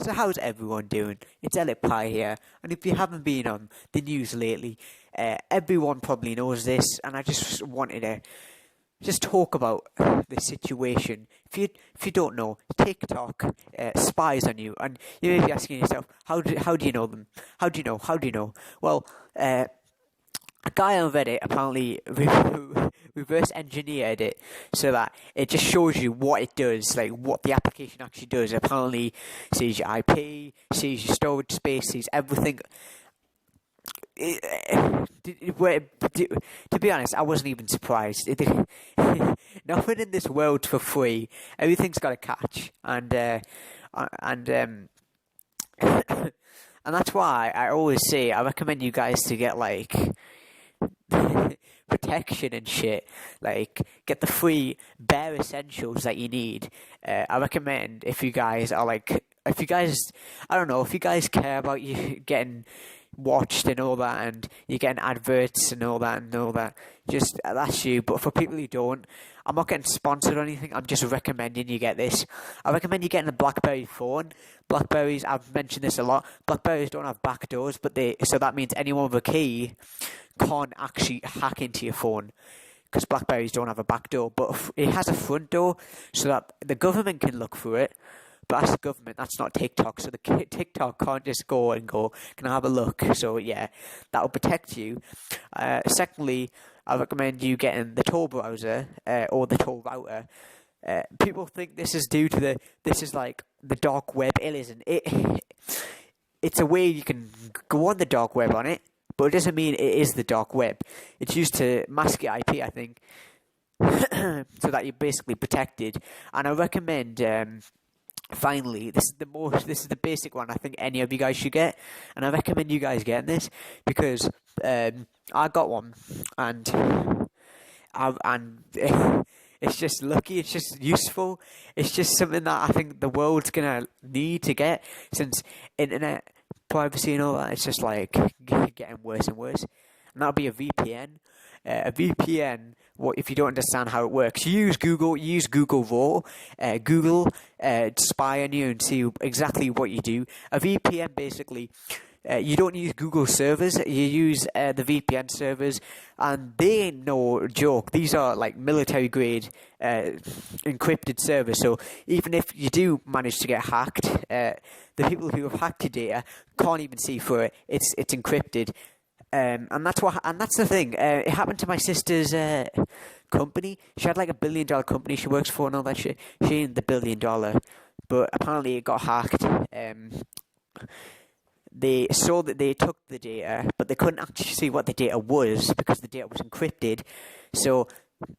So how's everyone doing? It's Elliot Pie here, and if you haven't been on the news lately, everyone probably knows this, and I just wanted to just talk about the situation. If you don't know, TikTok spies on you, and you may be asking yourself, how do you know them? How do you know? Well, a guy on Reddit apparently reverse engineered it so that it just shows you what it does, like what the application actually does. Apparently, sees your IP, sees your storage space, sees everything. To be honest, I wasn't even surprised. Nothing in this world's for free. Everything's got a catch, and and that's why I always say I recommend you guys to get like protection and shit. Like, get the free bare essentials that you need. I recommend if you guys, I don't know, if you guys care about you getting watched and all that, and you're getting adverts and all that, just that's you. But for people who don't, I'm not getting sponsored or anything. I'm just recommending you get this. I recommend you getting a BlackBerry phone. Blackberries, I've mentioned this a lot. Blackberries don't have back doors, so that means anyone with a key can't actually hack into your phone, because Blackberries don't have a back door, but it has a front door so that the government can look through it. But that's the government, that's not TikTok. So the TikTok can't just go, can I have a look? So yeah, that will protect you. Secondly, I recommend you getting the Tor browser or the Tor router. People think this is this is like the dark web. It isn't. It's a way you can go on the dark web on it, but it doesn't mean it is the dark web. It's used to mask your IP, I think, so that you're basically protected. And I recommend. Finally, this is the basic one I think any of you guys should get, and I recommend you guys getting this because I got one, and it's just lucky, it's just useful, it's just something that I think the world's gonna need to get, since internet privacy and all that, it's just like getting worse and worse, and that'll be a VPN. A VPN, if you don't understand how it works, you use Google Raw, Google spy on you and see exactly what you do. A VPN basically, you don't use Google servers, you use the VPN servers, and they ain't no joke. These are like military grade encrypted servers, so even if you do manage to get hacked, the people who have hacked your data can't even see through it. It's encrypted. And that's the thing. It happened to my sister's company. She had like $1 billion company she works for and all that shit. She ain't the $1 billion, but apparently it got hacked. They saw that they took the data, but they couldn't actually see what the data was because the data was encrypted. So,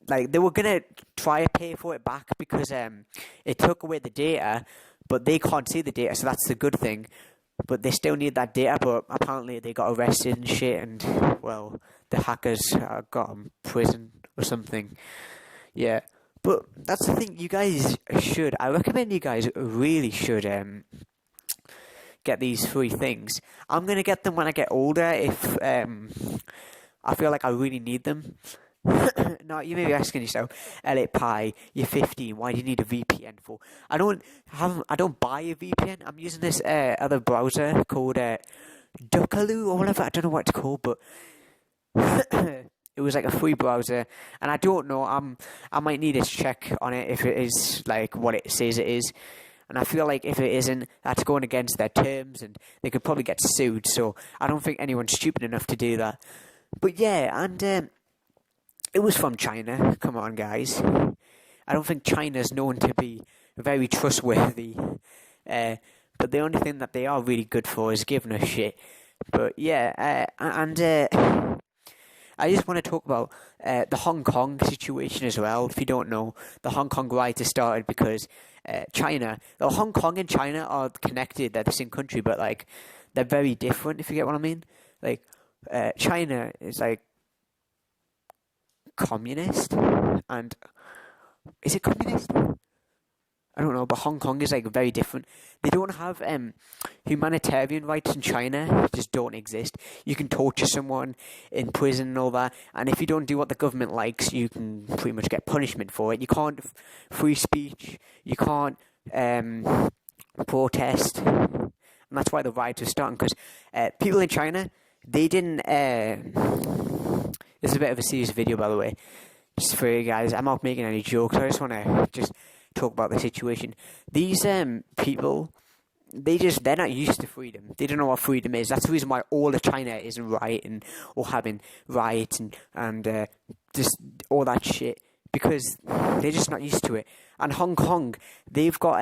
like, they were gonna try to pay for it back because it took away the data, but they can't see the data. So that's the good thing. But they still need that data, but apparently they got arrested and shit, and, well, the hackers got in prison or something. Yeah, but that's the thing, you guys I recommend you guys really should get these 3 things. I'm going to get them when I get older if I feel like I really need them. Now, you may be asking yourself, Elliot Pie, you're 15, why do you need a VPN for? I don't buy a VPN. I'm using this other browser called Duckaloo or whatever. I don't know what it's called, but it was like a free browser, and I don't know. I might need to check on it if it is like what it says it is. And I feel like if it isn't, that's going against their terms, and they could probably get sued. So I don't think anyone's stupid enough to do that. But yeah, and it was from China. Come on, guys. I don't think China's known to be very trustworthy. But the only thing that they are really good for is giving us shit. But yeah, I just want to talk about the Hong Kong situation as well. If you don't know, the Hong Kong riots started because Hong Kong and China are connected. They're the same country, but like they're very different. If you get what I mean, like China is like communist, and is it communist? I don't know, but Hong Kong is like very different. They don't have humanitarian rights in China. It just don't exist. You can torture someone in prison and all that, and if you don't do what the government likes, you can pretty much get punishment for it. You can't free speech. You can't protest, and that's why the riots were starting. Because people in China, they didn't. This is a bit of a serious video, by the way, just for you guys. I'm not making any jokes. I just want to just talk about the situation. These people, they're not used to freedom. They don't know what freedom is. That's the reason why all of China isn't rioting or having riots and just all that shit, because they're just not used to it. And Hong Kong, they've got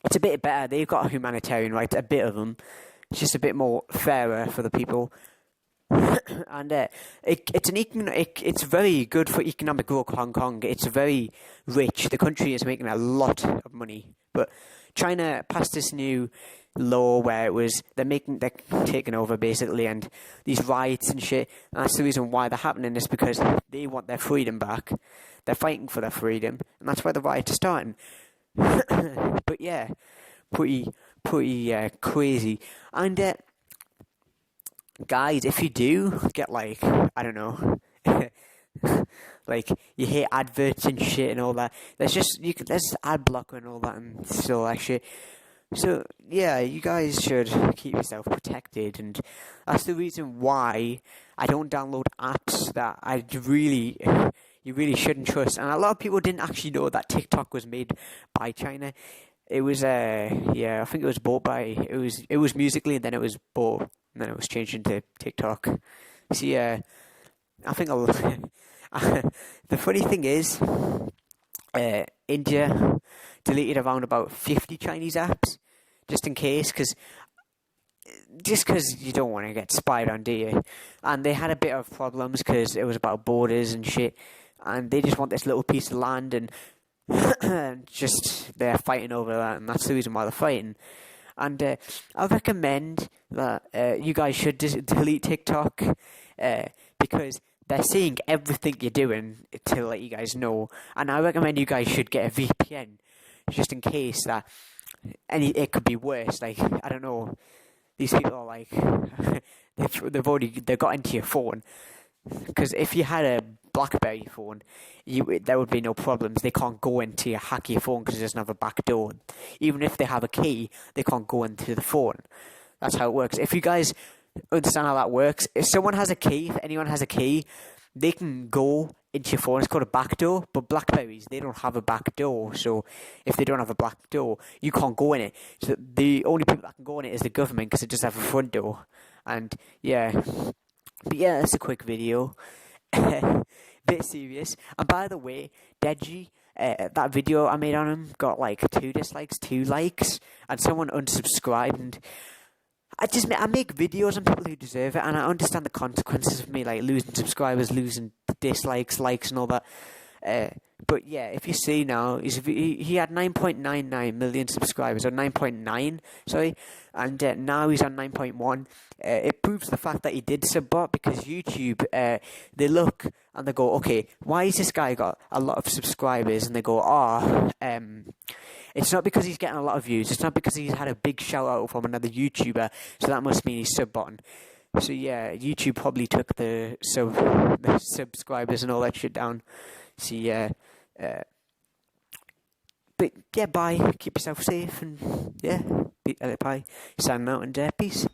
it's a bit better. They've got humanitarian rights, a bit of them. It's just a bit more fairer for the people. And it's very good for economic growth. Hong Kong, it's very rich. The country is making a lot of money, but China passed this new law where they're taking over basically, and these riots and shit. And that's the reason why they're happening, is because they want their freedom back. They're fighting for their freedom, and that's why the riots are starting. But yeah, pretty crazy. And guys, if you do get, like, I don't know, like, you hear adverts and shit and all that, there's ad blocker and all that and still that shit. So yeah, you guys should keep yourself protected, and that's the reason why I don't download apps that you really shouldn't trust. And a lot of people didn't actually know that TikTok was made by China. It was I think it was bought by it was Musical.ly, and then it was bought, and then it was changed into TikTok. See, I think the funny thing is, India deleted around about 50 Chinese apps, just in case, because you don't want to get spied on, do you? And they had a bit of problems because it was about borders and shit, and they just want this little piece of land, and just they're fighting over that, and that's the reason why they're fighting. And I recommend that you guys should delete TikTok, because they're seeing everything you're doing to let you guys know. And I recommend you guys should get a VPN, just in case that it could be worse. Like, I don't know, these people are like they've got into your phone. Because if you had a BlackBerry phone, there would be no problems. They can't go into hack your phone because it doesn't have a back door. Even if they have a key, they can't go into the phone. That's how it works. If you guys understand how that works, if anyone has a key, they can go into your phone. It's called a back door. But BlackBerries, they don't have a back door. So if they don't have a back door, you can't go in it. So the only people that can go in it is the government, because it does have a front door. And yeah. But yeah, that's a quick video. Bit serious. And by the way, Deji, that video I made on him got like 2 dislikes, 2 likes, and someone unsubscribed. And I make videos on people who deserve it, and I understand the consequences of me, like losing subscribers, losing dislikes, likes, and all that. But yeah, if you see now, he had 9.99 million subscribers, or 9.9, sorry, and now he's on 9.1. It proves the fact that he did subbot, because YouTube, they look and they go, okay, why has this guy got a lot of subscribers? And they go, it's not because he's getting a lot of views, it's not because he's had a big shout out from another YouTuber, so that must mean he's subbotting. So yeah, YouTube probably took the subscribers and all that shit down. So yeah, but yeah, bye. Keep yourself safe, and yeah, bye. Signing out, and peace.